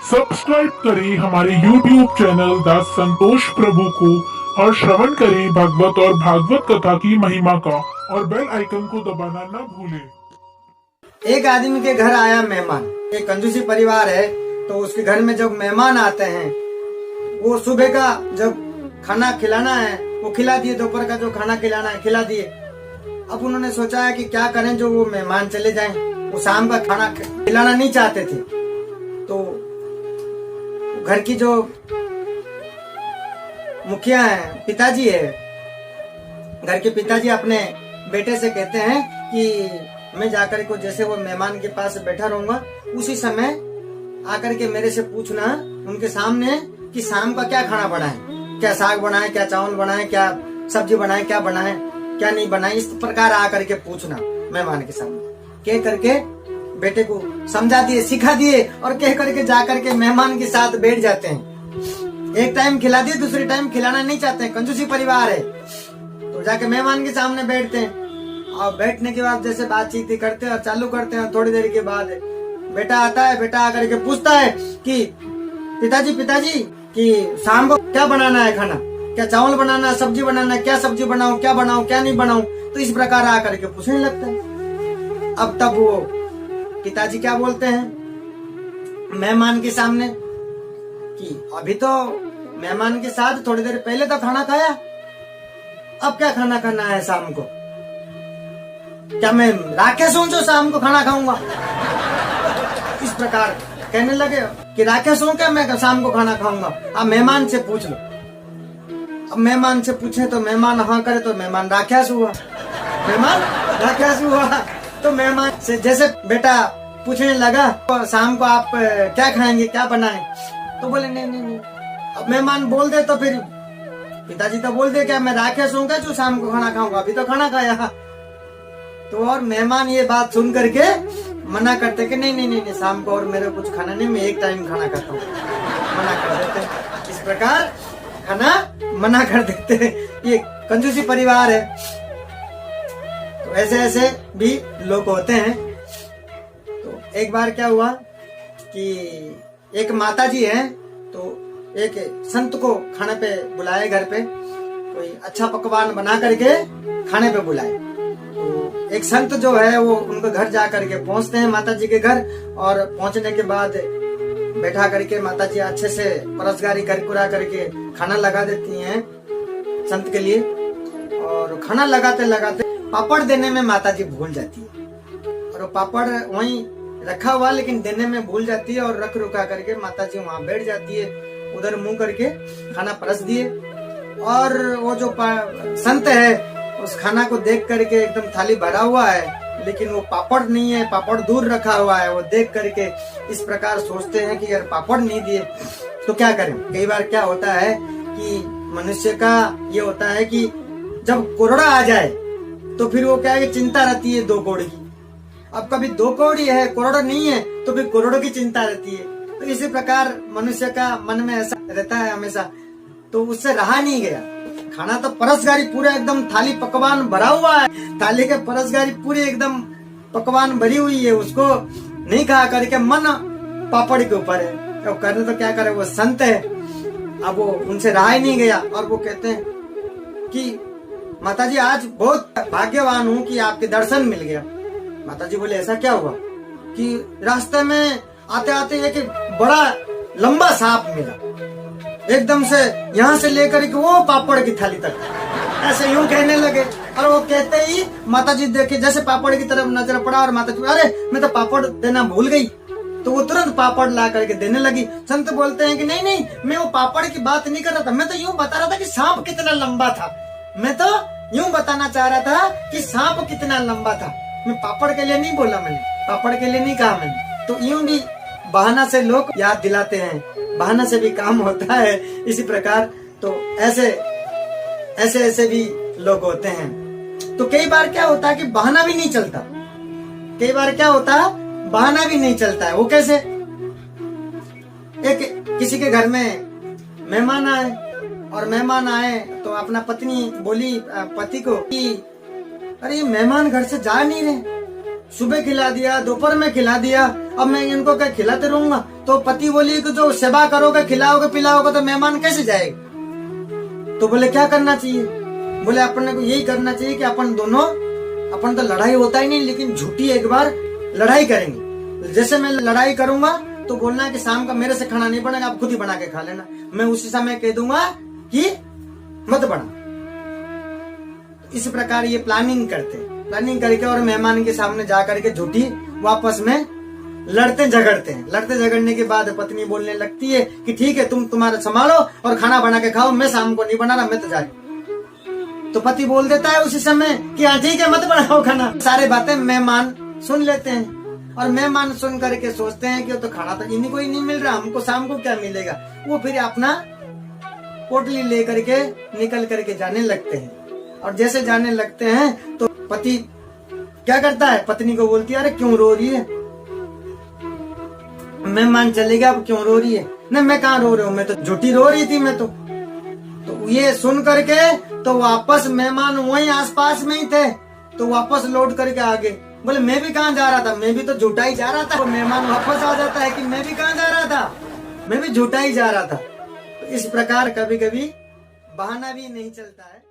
Subscribe करें हमारे YouTube channel दास संतोष प्रभु को और श्रवण करें भागवत और भागवत कथा की महिमा का और बेल आइकन को दबाना न भूलें। एक आदमी के घर आया मेहमान। एक कंजूसी परिवार है, तो उसके घर में जब मेहमान आते हैं, वो सुबह का जब खाना खिलाना है वो खिला दिए, दोपहर का जो खाना खिलाना है खिला दिए। अब उन्होंने सोचा है कि क्या करें जो वो मेहमान चले जाएं। वो शाम का खाना खिलाना नहीं चाहते थे, तो घर की जो मुखिया है, पिताजी है, घर के पिताजी अपने बेटे से कहते हैं कि मैं जाकर को जैसे वो मेहमान के पास बैठा रहूंगा, उसी समय आकर के मेरे से पूछना उनके सामने कि शाम का क्या खाना बनाए, क्या साग बनाए, क्या चावल बनाए, क्या सब्जी बनाए, क्या बनाए, क्या नहीं बनाए। इस प्रकार आकर के पूछना मेहमान के सामने। कह करके बेटे को समझा दिए, सिखा दिए और कह करके जाकर के मेहमान के साथ बैठ जाते हैं। एक टाइम खिला दिए, दूसरे टाइम खिलाना नहीं चाहते हैं, कंजूसी परिवार है, तो जाके मेहमान के सामने बैठते हैं। और बैठने के बाद जैसे बातचीत करते हैं और चालू करते हैं, थोड़ी देर के बाद बेटा आता है। बेटा आकर के पूछता है कि पिताजी कि शाम को क्या बनाना है खाना, क्या चावल बनाना है, सब्जी बनाना है, क्या सब्जी बनाऊं, क्या बनाऊं, क्या नहीं बनाऊं। तो इस प्रकार आकर के पूछने लगता है। अब तब वो पिताजी क्या बोलते हैं मेहमान के सामने कि अभी तो मेहमान के साथ थोड़ी देर पहले तो खाना खाया, अब क्या खाना खाना है शाम को? क्या मैं राक्षस हूं जो शाम को खाना खाऊंगा? इस प्रकार कहने लगे कि राक्षस हूं क्या मैं शाम को खाना खाऊंगा? आप मेहमान से पूछ लो। अब मेहमान से पूछे तो मेहमान हाँ करे तो मेहमान राक्षस हुआ, मेहमान राक्षस हुआ। तो मेहमान से जैसे बेटा पूछने लगा तो शाम को आप क्या खाएंगे, क्या बनाएं? तो बोले नहीं। अब मेहमान बोल दे तो फिर पिताजी तो बोल दे क्या मैं राक्षस हूँ क्या जो शाम को खाना खाऊंगा, अभी तो खाना खाया। तो और मेहमान ये बात सुन करके मना करते कि नहीं शाम को और मेरे कुछ खाना नहीं, मैं एक टाइम खाना खाता हूँ, मना कर देते। इस प्रकार खाना मना कर देते हैं। ये कंजूसी परिवार है। तो ऐसे भी लोग होते हैं। तो एक बार क्या हुआ कि एक माताजी है, तो एक संत को खाने पे बुलाए, घर पे कोई अच्छा पकवान बना करके खाने पे बुलाए। तो एक संत जो है वो उनके घर जा करके पहुंचते हैं, माताजी के घर। और पहुंचने के बाद बैठा करके माताजी अच्छे से परसगारी करकुरा करके खाना लगा देती हैं संत के लिए। और खाना लगाते पापड़ देने में माताजी भूल जाती है, और वो पापड़ वहीं रखा हुआ लेकिन देने में भूल जाती है। और रख रुका करके माताजी वहां बैठ जाती है, उधर मुंह करके खाना परस दिए। और वो जो संत है उस खाना को देख करके एकदम थाली भरा हुआ है, लेकिन वो पापड़ नहीं है, पापड़ दूर रखा हुआ है। वो देख करके इस प्रकार सोचते हैं कि यार पापड़ नहीं दिए तो क्या करें। कई बार क्या होता है कि मनुष्य का ये होता है कि जब कोरोना आ जाए तो फिर वो क्या है कि चिंता रहती है 2 करोड़ की। अब कभी 2 करोड़ है, करोड़ नहीं है, तो फिर करोड़ों की चिंता रहती है। तो इसी प्रकार मनुष्य का मन में ऐसा रहता है हमेशा। तो उससे रहा नहीं गया। खाना तो परसगारी पूरा एकदम थाली पकवान भरा हुआ है, थाली के परसगारी पूरी एकदम पकवान भरी हुई है, उसको नहीं खा करके मन पापड़ के ऊपर है। तो करे तो क्या करे, वो संत है। अब वो उनसे रहा ही नहीं गया और वो कहते हैं कि माताजी आज बहुत भाग्यवान हूँ कि आपके दर्शन मिल गया। माताजी बोले ऐसा क्या हुआ? कि रास्ते में आते आते एक बड़ा लंबा सांप मिला, एकदम से यहाँ से लेकर के वो पापड़ की थाली तक, ऐसे यूं कहने लगे। और वो कहते ही माताजी देखे, जैसे पापड़ की तरफ नजर पड़ा और माताजी अरे मैं तो पापड़ देना भूल गई। तो वो तुरंत पापड़ ला करके देने लगी। संत बोलते हैं कि नहीं मैं वो पापड़ की बात नहीं कर रहा था, मैं तो यूं बता रहा था कि सांप कितना लंबा था। मैं तो यूं बताना चाह रहा था कि सांप कितना लंबा था, मैं पापड़ के लिए नहीं बोला, मैंने पापड़ के लिए नहीं कहा मैंने। तो यूं भी बहाना से लोग याद दिलाते हैं, बहाना से भी काम होता है। इसी प्रकार तो ऐसे भी लोग होते हैं। तो कई बार क्या होता है कि बहाना भी नहीं चलता, कई बार क्या होता है बहाना भी नहीं चलता है। वो कैसे? एक किसी के घर में मेहमान आए, और मेहमान आए तो अपना पत्नी बोली पति को कि अरे मेहमान घर से जा नहीं रहे, सुबह खिला दिया, दोपहर में खिला दिया, अब मैं इनको क्या खिलाते रहूंगा? तो पति बोली कि जो सेवा करोगे, खिलाओगे, पिलाओगे तो मेहमान कैसे जाएगा? तो बोले क्या करना चाहिए? बोले अपन को यही करना चाहिए कि अपन दोनों, अपन तो लड़ाई होता ही नहीं, लेकिन झूठी एक बार लड़ाई करेंगे। जैसे मैं लड़ाई करूंगा तो बोलना है कि शाम का मेरे से खाना नहीं बनेगा, आप खुद ही बना के खा लेना। मैं उसी समय कह दूंगा कि मत बना। इस प्रकार ये प्लानिंग करते हैं, प्लानिंग करके और मेहमान के सामने जा करके झूठी वापस में लड़ते झगड़ते हैं। लड़ते झगड़ने के बाद पत्नी बोलने लगती है कि ठीक है, तुम तुम्हारा संभालो और खाना बना के खाओ, मैं शाम को नहीं बना रहा, मैं तो जा रही। तो पति बोल देता है उसी समय कि हाँ ठीक है, मत बनाओ खाना। सारे बातें मेहमान सुन लेते हैं और मेहमान सुन करके सोचते हैं कि तो खाना तो इन्हीं को ही नहीं मिल रहा, हमको शाम को क्या मिलेगा। वो फिर अपना पोटली ले करके निकल करके जाने लगते हैं। और जैसे जाने लगते हैं तो पति क्या करता है, पत्नी को बोलती है अरे क्यों रो रही है? मेहमान चले गया, अब क्यों रो रही है? नहीं मैं कहाँ रो रही हूँ, मैं तो झूठी रो रही थी मैं तो ये सुन करके तो वापस मेहमान वहीं आसपास में ही थे, तो वापस लौट करके आगे बोले मैं भी कहाँ जा रहा था, मैं भी तो झूठा ही जा रहा था। तो मेहमान वापस आ जाता है कि मैं भी कहाँ जा रहा था, मैं भी झूठा ही जा रहा था। तो इस प्रकार कभी कभी बहाना भी नहीं चलता है।